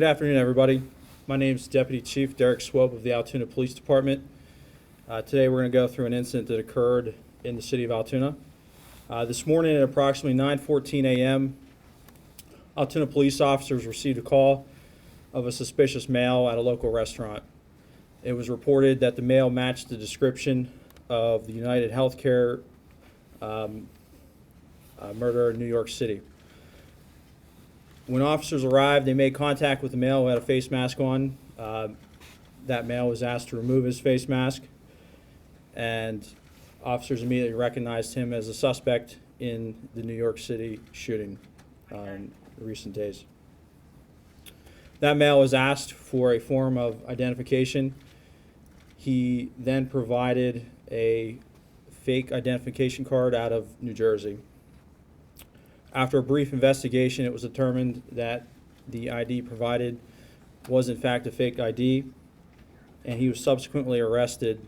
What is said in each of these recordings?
Good afternoon, everybody. My name is Deputy Chief Derek Swope of the Altoona Police Department. Today we're going to go through an incident that occurred in the city of Altoona. This morning at approximately 9:14 a.m., Altoona police officers received a call of a suspicious male at a local restaurant. It was reported that the male matched the description of the UnitedHealthcare murderer in New York City. When officers arrived, they made contact with the male who had a face mask on. That male was asked to remove his face mask, and officers immediately recognized him as a suspect in the New York City shooting in recent days. That male was asked for a form of identification. He then provided a fake identification card out of New Jersey. After a brief investigation, it was determined that the ID provided was in fact a fake ID, and he was subsequently arrested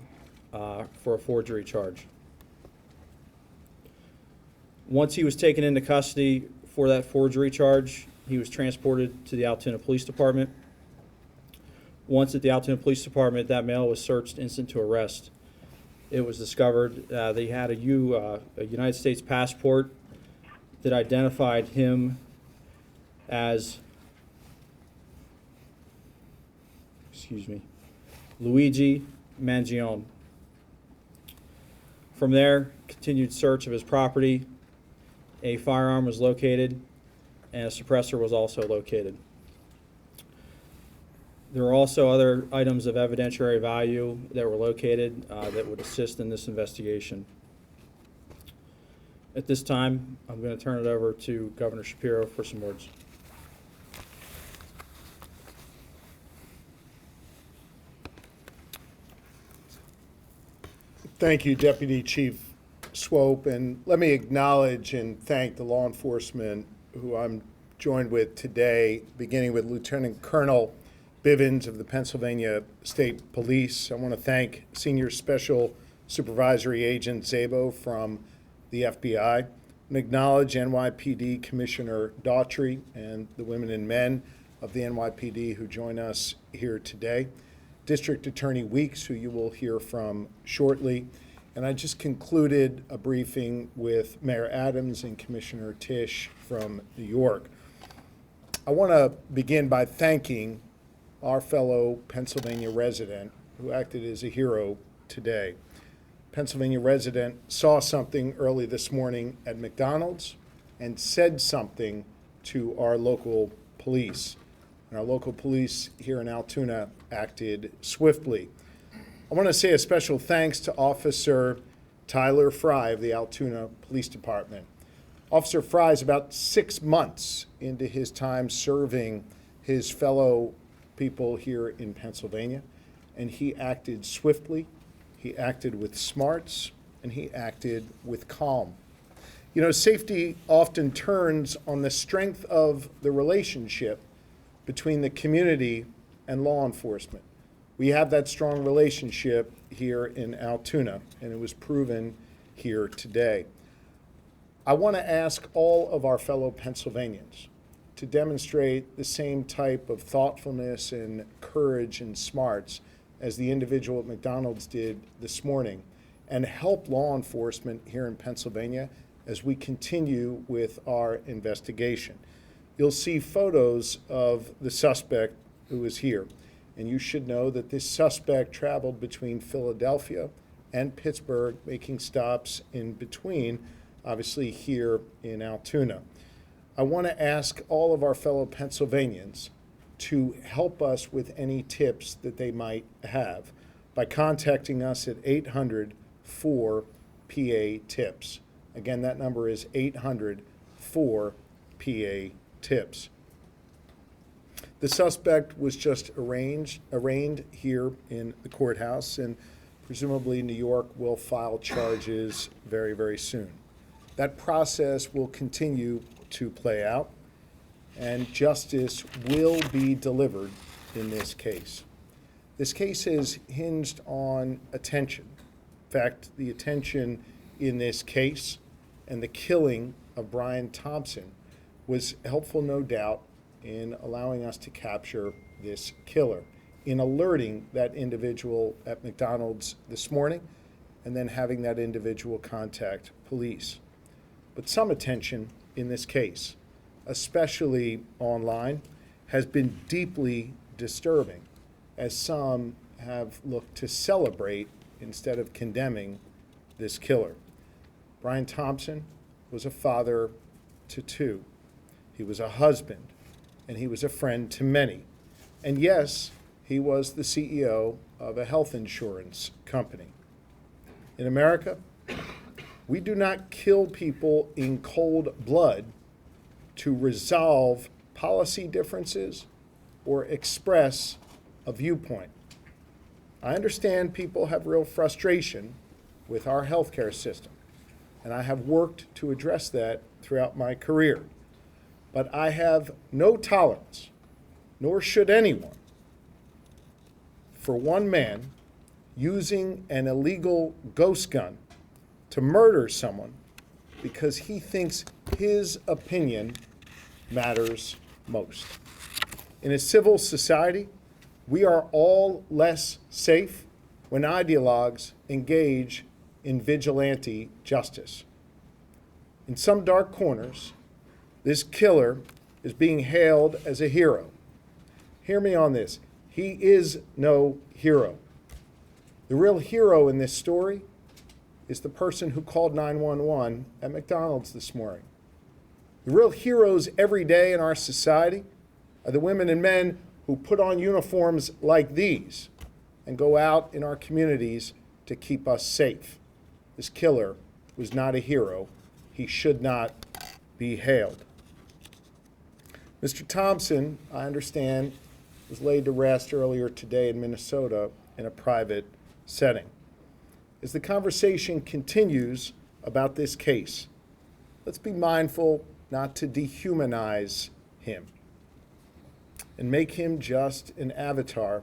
for a forgery charge. Once he was taken into custody for that forgery charge, he was transported to the Altoona Police Department. Once at the Altoona Police Department, that male was searched instant to arrest. It was discovered they had a United States passport that identified him as, Luigi Mangione. From there, continued search of his property. A firearm was located, and a suppressor was also located. There were also other items of evidentiary value that were located that would assist in this investigation. At this time, I'm going to turn it over to Governor Shapiro for some words. Thank you, Deputy Chief Swope, and let me acknowledge and thank the law enforcement who I'm joined with today, beginning with Lieutenant Colonel Bivens of the Pennsylvania State Police. I want to thank Senior Special Supervisory Agent Szabo from the FBI, and acknowledge NYPD Commissioner Daughtry and the women and men of the NYPD who join us here today, District Attorney Weeks, who you will hear from shortly, and I just concluded a briefing with Mayor Adams and Commissioner Tisch from New York. I want to begin by thanking our fellow Pennsylvania resident who acted as a hero today. Pennsylvania resident saw something early this morning at McDonald's and said something to our local police. And our local police here in Altoona acted swiftly. I want to say a special thanks to Officer Tyler Fry of the Altoona Police Department. Officer Fry is about 6 months into his time serving his fellow people here in Pennsylvania, and he acted swiftly. He acted with smarts, and he acted with calm. You know, safety often turns on the strength of the relationship between the community and law enforcement. We have that strong relationship here in Altoona, and it was proven here today. I want to ask all of our fellow Pennsylvanians to demonstrate the same type of thoughtfulness and courage and smarts as the individual at McDonald's did this morning, and help law enforcement here in Pennsylvania as we continue with our investigation. You'll see photos of the suspect who is here, and you should know that this suspect traveled between Philadelphia and Pittsburgh, making stops in between, obviously here in Altoona. I want to ask all of our fellow Pennsylvanians to help us with any tips that they might have by contacting us at 800-4-PA-TIPS. Again, that number is 800-4-PA-TIPS. The suspect was just arraigned here in the courthouse, and presumably New York will file charges very, very soon. That process will continue to play out, and justice will be delivered in this case. This case is hinged on attention. In fact, the attention in this case and the killing of Brian Thompson was helpful, no doubt, in allowing us to capture this killer, in alerting that individual at McDonald's this morning, and then having that individual contact police. But some attention in this case, especially online, has been deeply disturbing, as some have looked to celebrate instead of condemning this killer. Brian Thompson was a father to two. He was a husband, and he was a friend to many. And yes, he was the CEO of a health insurance company. In America, we do not kill people in cold blood to resolve policy differences or express a viewpoint. I understand people have real frustration with our healthcare system, and I have worked to address that throughout my career. But I have no tolerance, nor should anyone, for one man using an illegal ghost gun to murder someone because he thinks his opinion matters most. In a civil society, we are all less safe when ideologues engage in vigilante justice. In some dark corners, this killer is being hailed as a hero. Hear me on this. He is no hero. The real hero in this story is the person who called 911 at McDonald's this morning. The real heroes every day in our society are the women and men who put on uniforms like these and go out in our communities to keep us safe. This killer was not a hero. He should not be hailed. Mr. Thompson, I understand, was laid to rest earlier today in Minnesota in a private setting. As the conversation continues about this case, let's be mindful not to dehumanize him and make him just an avatar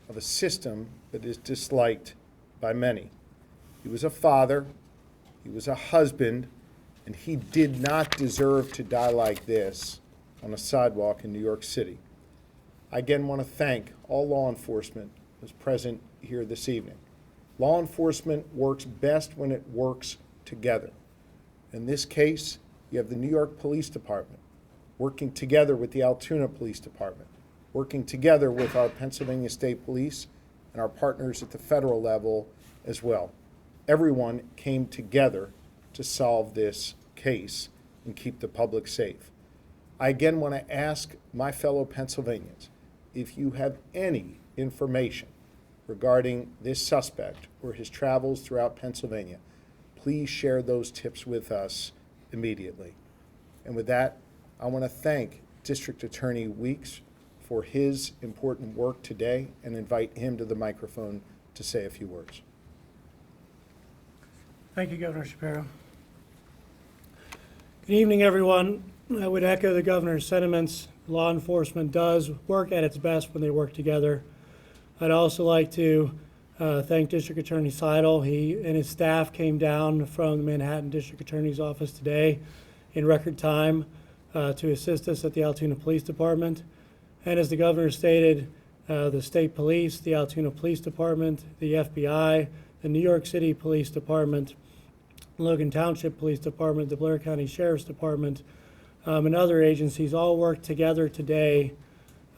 of a system that is disliked by many. He was a father, he was a husband, and he did not deserve to die like this on a sidewalk in New York City. I again want to thank all law enforcement who's present here this evening. Law enforcement works best when it works together. In this case, you have the New York Police Department working together with the Altoona Police Department, working together with our Pennsylvania State Police and our partners at the federal level as well. Everyone came together to solve this case and keep the public safe. I again want to ask my fellow Pennsylvanians, if you have any information regarding this suspect or his travels throughout Pennsylvania, please share those tips with us immediately. And with that, I want to thank District Attorney Weeks for his important work today and invite him to the microphone to say a few words. Thank you, Governor Shapiro. Good evening, everyone. I would echo the governor's sentiments. Law enforcement does work at its best when they work together. I'd also like to thank District Attorney Seidel. He and his staff came down from the Manhattan District Attorney's office today in record time to assist us at the Altoona Police Department. And as the governor stated, the State Police, the Altoona Police Department, the FBI, the New York City Police Department, Logan Township Police Department, the Blair County Sheriff's Department, and other agencies all worked together today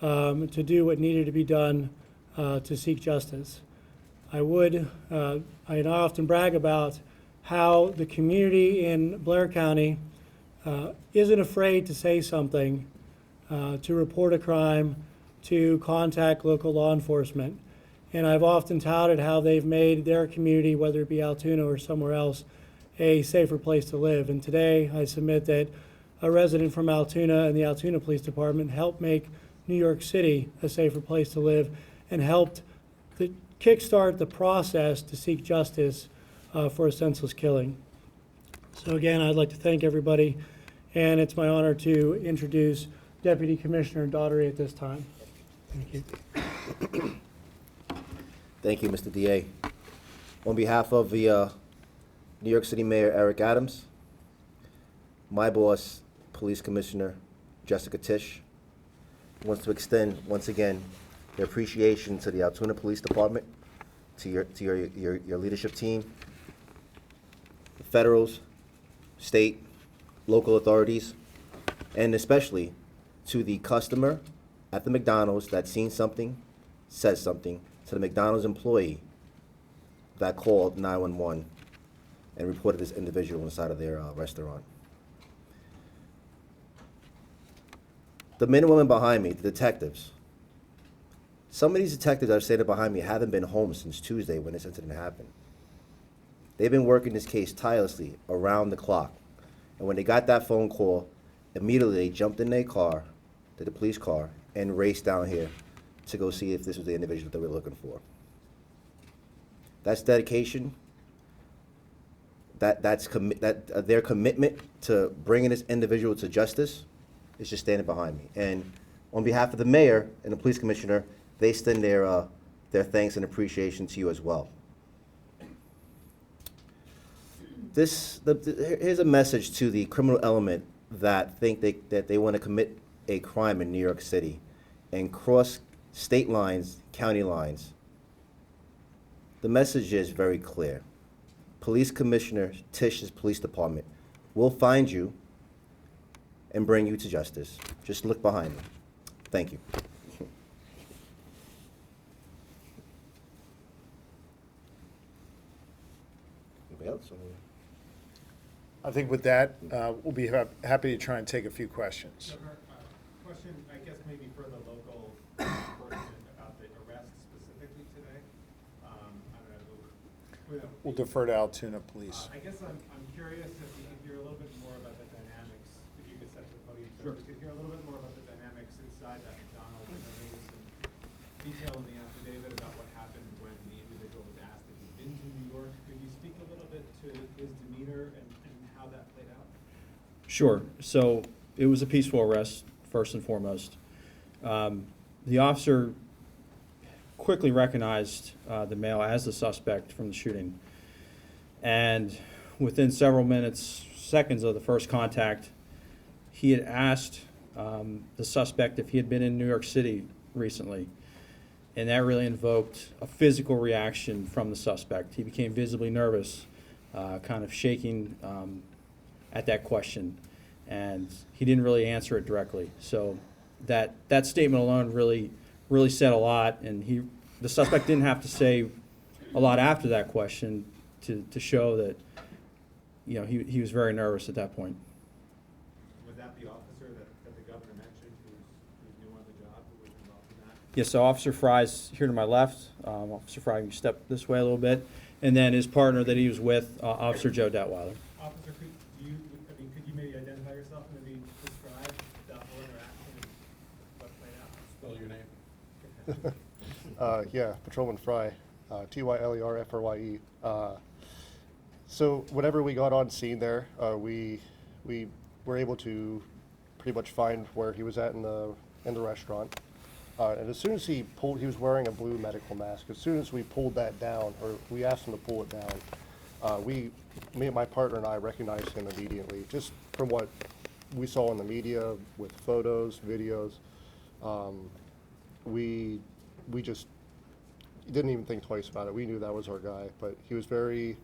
to do what needed to be done to seek justice. I often brag about how the community in Blair County isn't afraid to say something, to report a crime, to contact local law enforcement. And I've often touted how they've made their community, whether it be Altoona or somewhere else, a safer place to live. And today I submit that a resident from Altoona and the Altoona Police Department helped make New York City a safer place to live and helped kickstart the process to seek justice for a senseless killing. So again, I'd like to thank everybody, and it's my honor to introduce Deputy Commissioner Daugherty at this time. Thank you. Thank you, Mr. DA. On behalf of the New York City Mayor Eric Adams, my boss, Police Commissioner Jessica Tisch, wants to extend, once again, their appreciation to the Altoona Police Department, to your leadership team, the federals, state, local authorities, and especially to the customer at the McDonald's that seen something, said something, to the McDonald's employee that called 911 and reported this individual inside of their restaurant. The men and women behind me, the detectives. Some of these detectives that are standing behind me haven't been home since Tuesday when this incident happened. They've been working this case tirelessly around the clock. And when they got that phone call, immediately they jumped in their car, the police car, and raced down here to go see if this was the individual that we were looking for. That's dedication. Their commitment to bringing this individual to justice is just standing behind me. And on behalf of the mayor and the police commissioner, they extend their thanks and appreciation to you as well. Here's a message to the criminal element that think that they want to commit a crime in New York City and cross state lines, county lines. The message is very clear. Police Commissioner Tish's police department will find you and bring you to justice. Just look behind me. Thank you. Anybody else? I think with that, we'll be happy to try and take a few questions. Question, I guess maybe for the local person about the arrest specifically today. I don't know. We'll defer to Altoona Police. I guess I'm curious if you could hear a little bit more about the dynamics, if you could set the podium. Sure. If you could hear a little bit more about the dynamics inside that McDonald's. And there was some detail in the affidavit about what happened when the individual was asked if he'd been to New York. Could you speak a little bit to his demeanor and how that played out? Sure. So it was a peaceful arrest, first and foremost. The officer quickly recognized the male as the suspect from the shooting. And within several seconds of the first contact, he had asked the suspect if he had been in New York City recently. And that really invoked a physical reaction from the suspect. He became visibly nervous, kind of shaking at that question. And he didn't really answer it directly. So that statement alone really said a lot. And the suspect didn't have to say a lot after that question to show that, he was very nervous at that point. Was that the officer that the governor mentioned who's new on the job, who was involved in that? Yes, so Officer Fry's here to my left. Officer Fry, you step this way a little bit. And then his partner that he was with, Officer Joe Detweiler. Officer, could you maybe identify yourself and maybe describe that whole interaction and what played out? Spell your name. Yeah, Patrolman Fry, Tylerfrye. So whenever we got on scene there, we were able to pretty much find where he was at in the restaurant. And as soon as he was wearing a blue medical mask. As soon as we pulled that down, or we asked him to pull it down, me and my partner and I recognized him immediately, just from what we saw in the media with photos, videos. We just didn't even think twice about it. We knew that was our guy, but he was very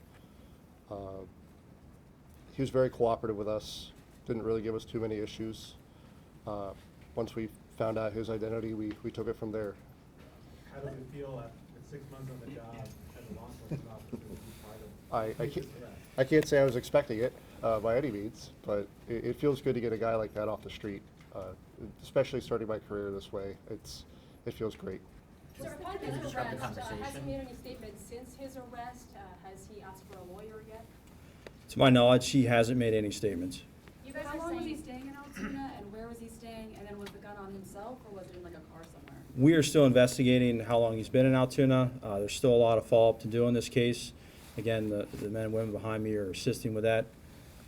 cooperative with us. Didn't really give us too many issues. Once we found out his identity, we took it from there. How does it feel with 6 months on the job as a law enforcement officer to be part of I can't say I was expecting it by any means, but it feels good to get a guy like that off the street, especially starting my career this way. It feels great. So upon his arrest, has he made any statements since his arrest? Has he asked for a lawyer yet? To my knowledge, he hasn't made any statements. How long was he staying in Altoona, and where was he staying? And then was the gun on himself, or was it in like a car somewhere? We are still investigating how long he's been in Altoona. There's still a lot of follow-up to do in this case. Again, the men and women behind me are assisting with that.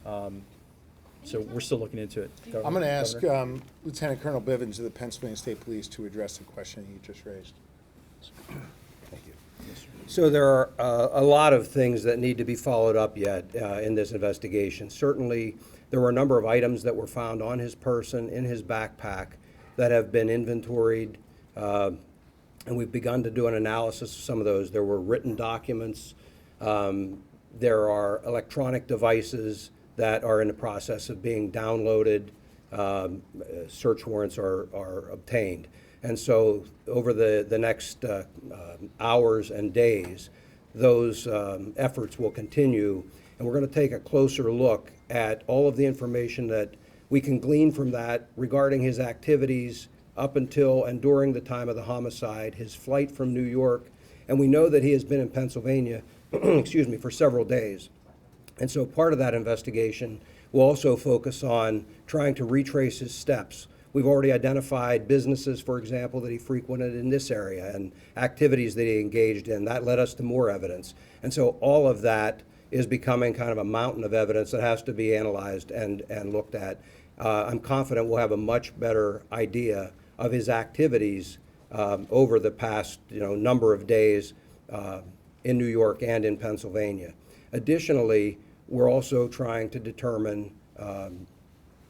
So we're still looking into it. I'm going to ask Governor? Lieutenant Colonel Bivens of the Pennsylvania State Police to address the question you just raised. Thank you. So there are a lot of things that need to be followed up yet in this investigation. Certainly, there were a number of items that were found on his person, in his backpack, that have been inventoried, and we've begun to do an analysis of some of those. There were written documents. There are electronic devices that are in the process of being downloaded. Search warrants are obtained. And so over the next hours and days, those efforts will continue, and we're going to take a closer look at all of the information that we can glean from that regarding his activities up until and during the time of the homicide, his flight from New York, and we know that he has been in Pennsylvania, excuse me, for several days. And so part of that investigation will also focus on trying to retrace his steps. We've already identified businesses, for example, that he frequented in this area and activities that he engaged in. That led us to more evidence. And so all of that is becoming kind of a mountain of evidence that has to be analyzed and looked at. I'm confident we'll have a much better idea of his activities over the past number of days in New York and in Pennsylvania. Additionally, we're also trying to determine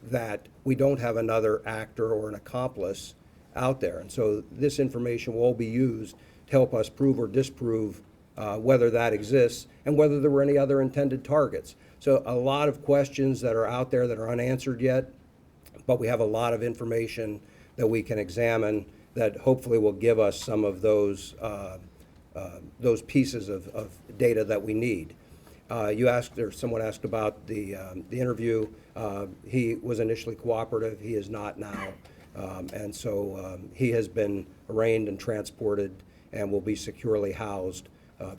that we don't have another actor or an accomplice out there. And so this information will all be used to help us prove or disprove whether that exists and whether there were any other intended targets. So a lot of questions that are out there that are unanswered yet, but we have a lot of information that we can examine that hopefully will give us some of those pieces of data that we need. You asked, or someone asked about the interview. He was initially cooperative. He is not now. And so he has been arraigned and transported and will be securely housed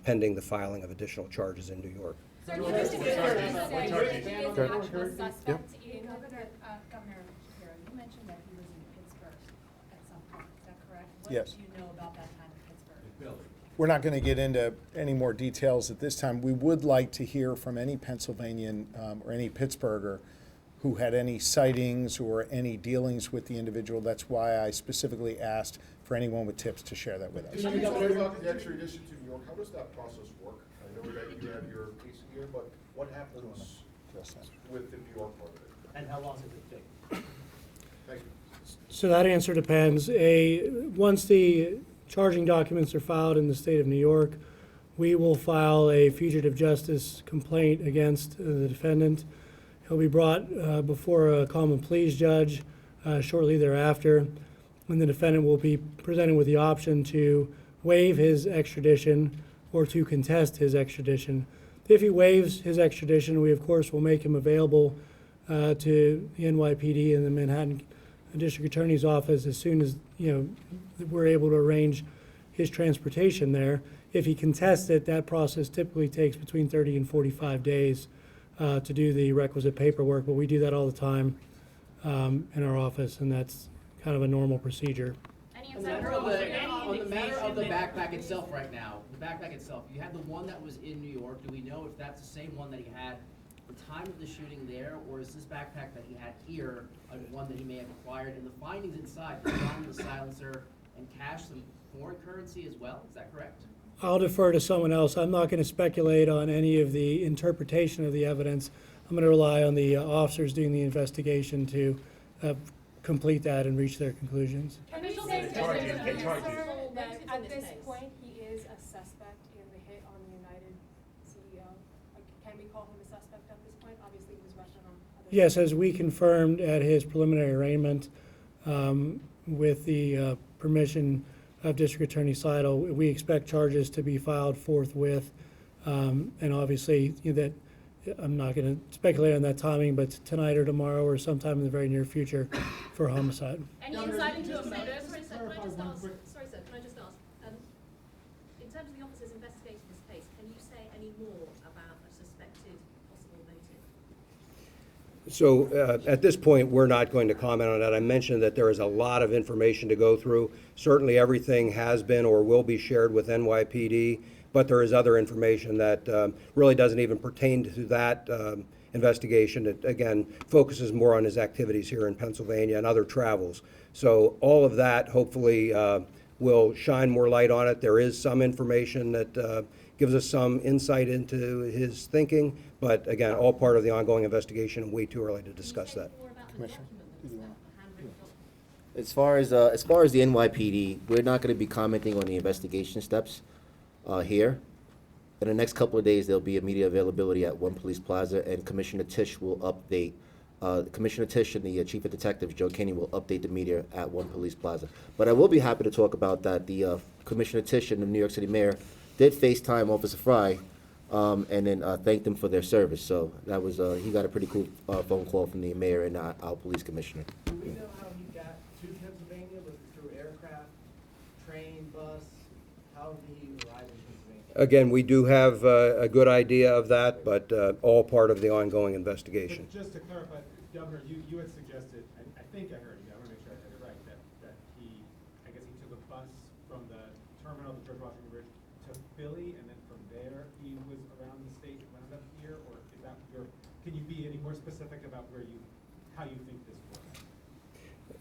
pending the filing of additional charges in New York. Sir, you just say he is an actual suspect in Governor Shapiro, you mentioned that he was in Pittsburgh at some point. Is that correct? Yes. What do you know about that time in Pittsburgh? We're not going to get into any more details at this time. We would like to hear from any Pennsylvanian or any Pittsburgher who had any sightings or any dealings with the individual. That's why I specifically asked for anyone with tips to share that with us. Can you talk about the extradition to New York? How does that process work? I know that you have your case here, but what happens with the New York part of it? And how long does it take? Thank you. So that answer depends. Once the charging documents are filed in the state of New York, we will file a fugitive justice complaint against the defendant. He'll be brought before a common pleas judge shortly thereafter, and the defendant will be presented with the option to waive his extradition or to contest his extradition. If he waives his extradition, we of course will make him available to the NYPD and the Manhattan District Attorney's Office as soon as we're able to arrange his transportation there. If he contests it, that process typically takes between 30 and 45 days to do the requisite paperwork, but we do that all the time in our office, and that's kind of a normal procedure. On the matter of the backpack itself right now, the backpack itself, you had the one that was in New York. Do we know if that's the same one that he had at the time of the shooting there, or is this backpack that he had here one that he may have acquired? And the findings inside, he found the silencer and cash, some foreign currency as well. Is that correct? I'll defer to someone else. I'm not going to speculate on any of the interpretation of the evidence. I'm going to rely on the officers doing the investigation to complete that and reach their conclusions. Can we say that at this point he is a suspect in the hit on the United CEO? Can we call him a suspect at this point? Obviously he was arrested on other. Yes, as we confirmed at his preliminary arraignment, with the permission of District Attorney Seidel, we expect charges to be filed forthwith. And obviously that I'm not going to speculate on that timing, but tonight or tomorrow or sometime in the very near future for homicide. Any insight into a motive? Sorry, sir, can I just ask, in terms of the officers investigating this case, can you say any more about a suspected possible motive? So at this point, we're not going to comment on that. I mentioned that there is a lot of information to go through. Certainly everything has been or will be shared with NYPD, but there is other information that really doesn't even pertain to that investigation. It, again, focuses more on his activities here in Pennsylvania and other travels. So all of that hopefully will shine more light on it. There is some information that gives us some insight into his thinking, but again, all part of the ongoing investigation and way too early to discuss that. As far as the NYPD, we're not going to be commenting on the investigation steps here. In the next couple of days, there'll be a media availability at One Police Plaza, and Commissioner Tisch will update. Commissioner Tisch and the Chief of Detectives, Joe Kinney, will update the media at One Police Plaza. But I will be happy to talk about that. The Commissioner Tisch and the New York City Mayor did FaceTime Officer Fry, and then thanked them for their service. So that was he got a pretty cool phone call from the mayor and our police commissioner. Do we know how he got to Pennsylvania? Was it through aircraft, train, bus? How did he arrive in Pennsylvania? Again, we do have a good idea of that, but all part of the ongoing investigation. But just to clarify, Governor, you had suggested, I think I heard you, I want to make sure I heard it right, that he, I guess he took a bus from the terminal, the George Washington Bridge, to Philly, and then from there he was around the state and wound up here, or is that can you be any more specific about how you think this works?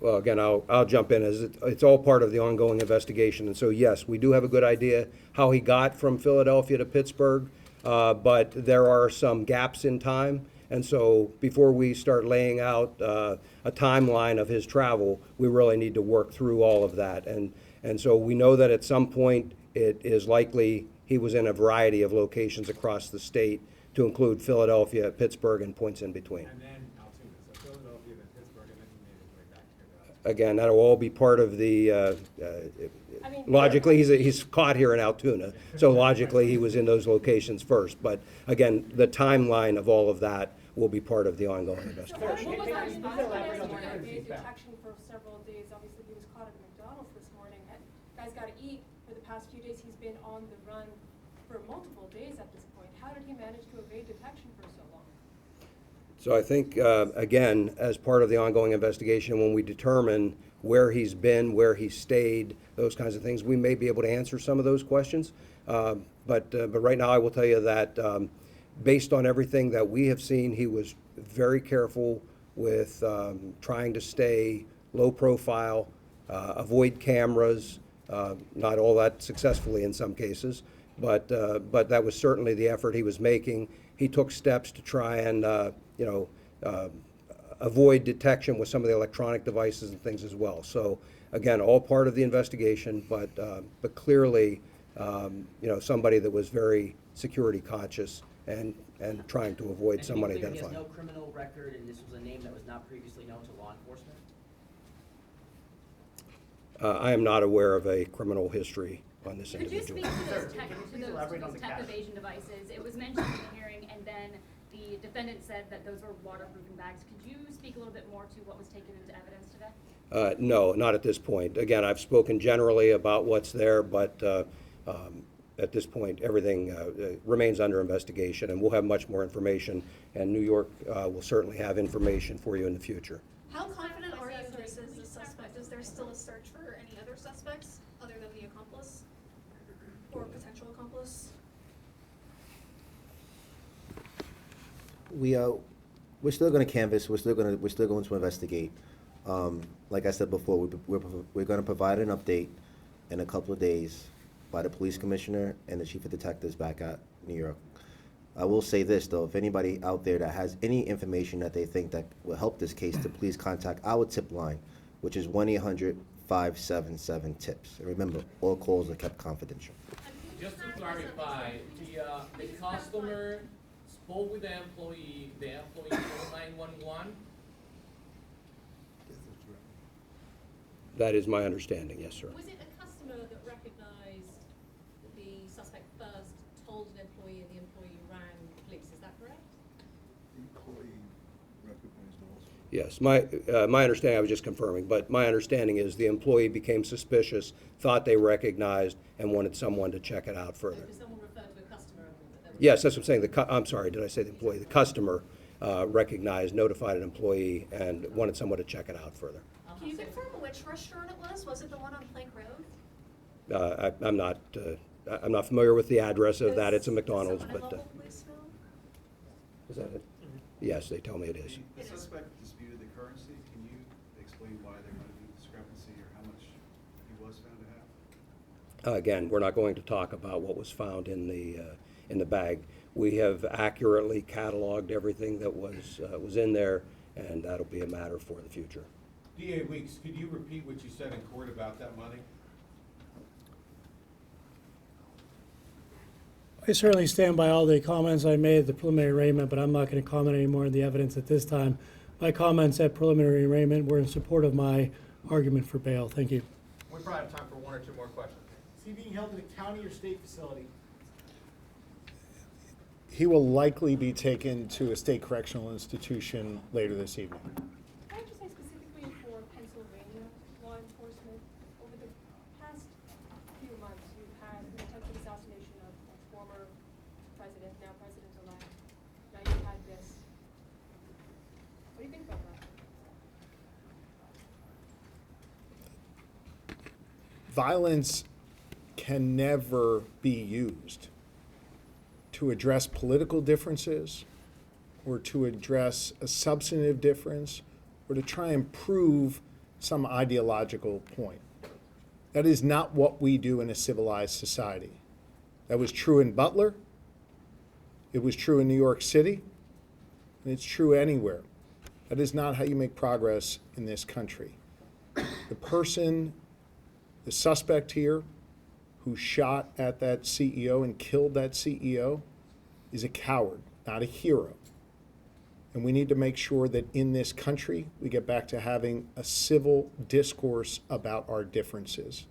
Well, again, I'll jump in, as it's all part of the ongoing investigation. And so, yes, we do have a good idea how he got from Philadelphia to Pittsburgh, but there are some gaps in time. And so before we start laying out a timeline of his travel, we really need to work through all of that. And so we know that at some point it is likely he was in a variety of locations across the state, to include Philadelphia, Pittsburgh, and points in between. And then Altoona, so Philadelphia, then Pittsburgh, and then he made his way back here to us. Again, that'll all be part of the, I mean, logically, he's caught here in Altoona, so logically, he was in those locations first. But again, the timeline of all of that will be part of the ongoing So investigation. what was our Can you response to elaborate on the this? currency back? Detection for several days. Obviously, he was caught at McDonald's this morning. And guy's got to eat. For the past few days, he's been on the run for multiple days at this point. How did he manage to evade detection for so long? So I think, again, as part of the ongoing investigation, when we determine where he's been, where he stayed, those kinds of things, we may be able to answer some of those questions. But right now, I will tell you that based on everything that we have seen, he was very careful with trying to stay low profile, avoid cameras, not all that successfully in some cases, but that was certainly the effort he was making. He took steps to try and avoid detection with some of the electronic devices and things as well. So again, all part of the investigation, but clearly, somebody that was very security conscious and trying to avoid And someone to be clear, he identifying. has no criminal record, and this was a name that was not previously known to law enforcement? I am not aware of a criminal history on this Could you individual. speak to those Sir, tech, can you to please those, elaborate to on those the tech cash? evasion devices? It was mentioned in the hearing, and then the defendant said that those were waterproofing bags. Could you speak a little bit more to what was taken into evidence today? No, not at this point. Again, I've spoken generally about what's there, but at this point, everything remains under investigation, and we'll have much more information, and New York will certainly have information for you in the future. How confident are you this is a suspect? Is there still a search for any other suspects other than the accomplice or potential accomplice? We're still going to canvass. We're still going to investigate. Like I said before, we're going to provide an update in a couple of days by the police commissioner and the chief of detectives back at New York. I will say this though: if anybody out there that has any information that they think that will help this case, to please contact our tip line, which is 1-800-577-TIPS. And remember, all calls are kept confidential. Just to clarify, the customer spoke with the employee called 911. That is my understanding, yes, sir. Was it a customer that recognized the suspect first, told an employee, and the employee rang the police? Is that correct? Yes, my understanding, I was just confirming, but my understanding is the employee became suspicious, thought they recognized, and wanted someone to check it out further. Did someone refer to a customer? Yes, that's what I'm saying. I'm sorry, did I say the employee? The customer recognized, notified an employee, and wanted someone to check it out further. Can you confirm which restaurant it was? Was it the one on Plank Road? I'm not familiar with the address of that. It's a McDonald's, Does someone but at local police know? is that it? Yes, they tell me it is. The suspect disputed the currency. Can you explain why there might be discrepancy or how much he was found to have? Again, we're not going to talk about what was found in the bag. We have accurately cataloged everything that was in there, and that'll be a matter for the future. DA Weeks, could you repeat what you said in court about that money? I certainly stand by all the comments I made at the preliminary arraignment, but I'm not going to comment any more on the evidence at this time. My comments at preliminary arraignment were in support of my argument for bail. Thank you. We probably have time for one or two more questions. Is he being held in a county or state facility? He will likely be taken to a state correctional institution later this evening. Can I just say specifically for Pennsylvania law enforcement, over the past few months, you've had an attempted assassination of a former president, now president-elect. Now you've had this. What do you think about that? Violence can never be used to address political differences or to address a substantive difference or to try and prove some ideological point. That is not what we do in a civilized society. That was true in Butler, it was true in New York City, and it's true anywhere. That is not how you make progress in this country. The suspect here who shot at that CEO and killed that CEO is a coward, not a hero. And we need to make sure that in this country, we get back to having a civil discourse about our differences.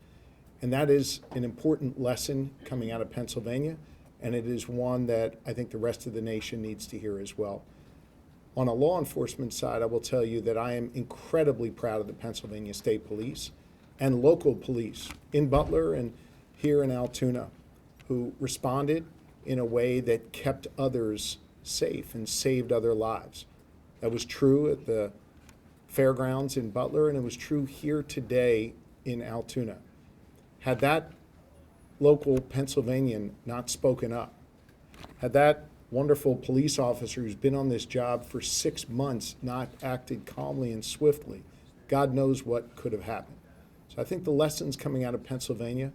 And that is an important lesson coming out of Pennsylvania, and it is one that I think the rest of the nation needs to hear as well. On a law enforcement side, I will tell you that I am incredibly proud of the Pennsylvania State Police and local police in Butler and here in Altoona, who responded in a way that kept others safe and saved other lives. That was true at the fairgrounds in Butler, and it was true here today in Altoona. Had that local Pennsylvanian not spoken up, had that wonderful police officer who's been on this job for 6 months not acted calmly and swiftly, God knows what could have happened. So I think the lessons coming out of Pennsylvania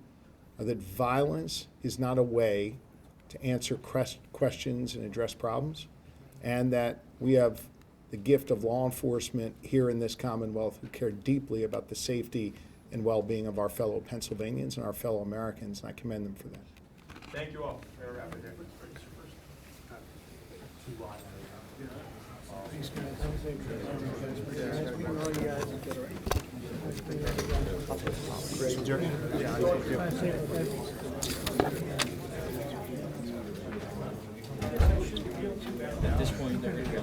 are that violence is not a way to answer questions and address problems, and that we have the gift of law enforcement here in this Commonwealth who care deeply about the safety and well-being of our fellow Pennsylvanians and our fellow Americans, and I commend them for that. Thank you all. Very rapid here. At this point, they're going to go.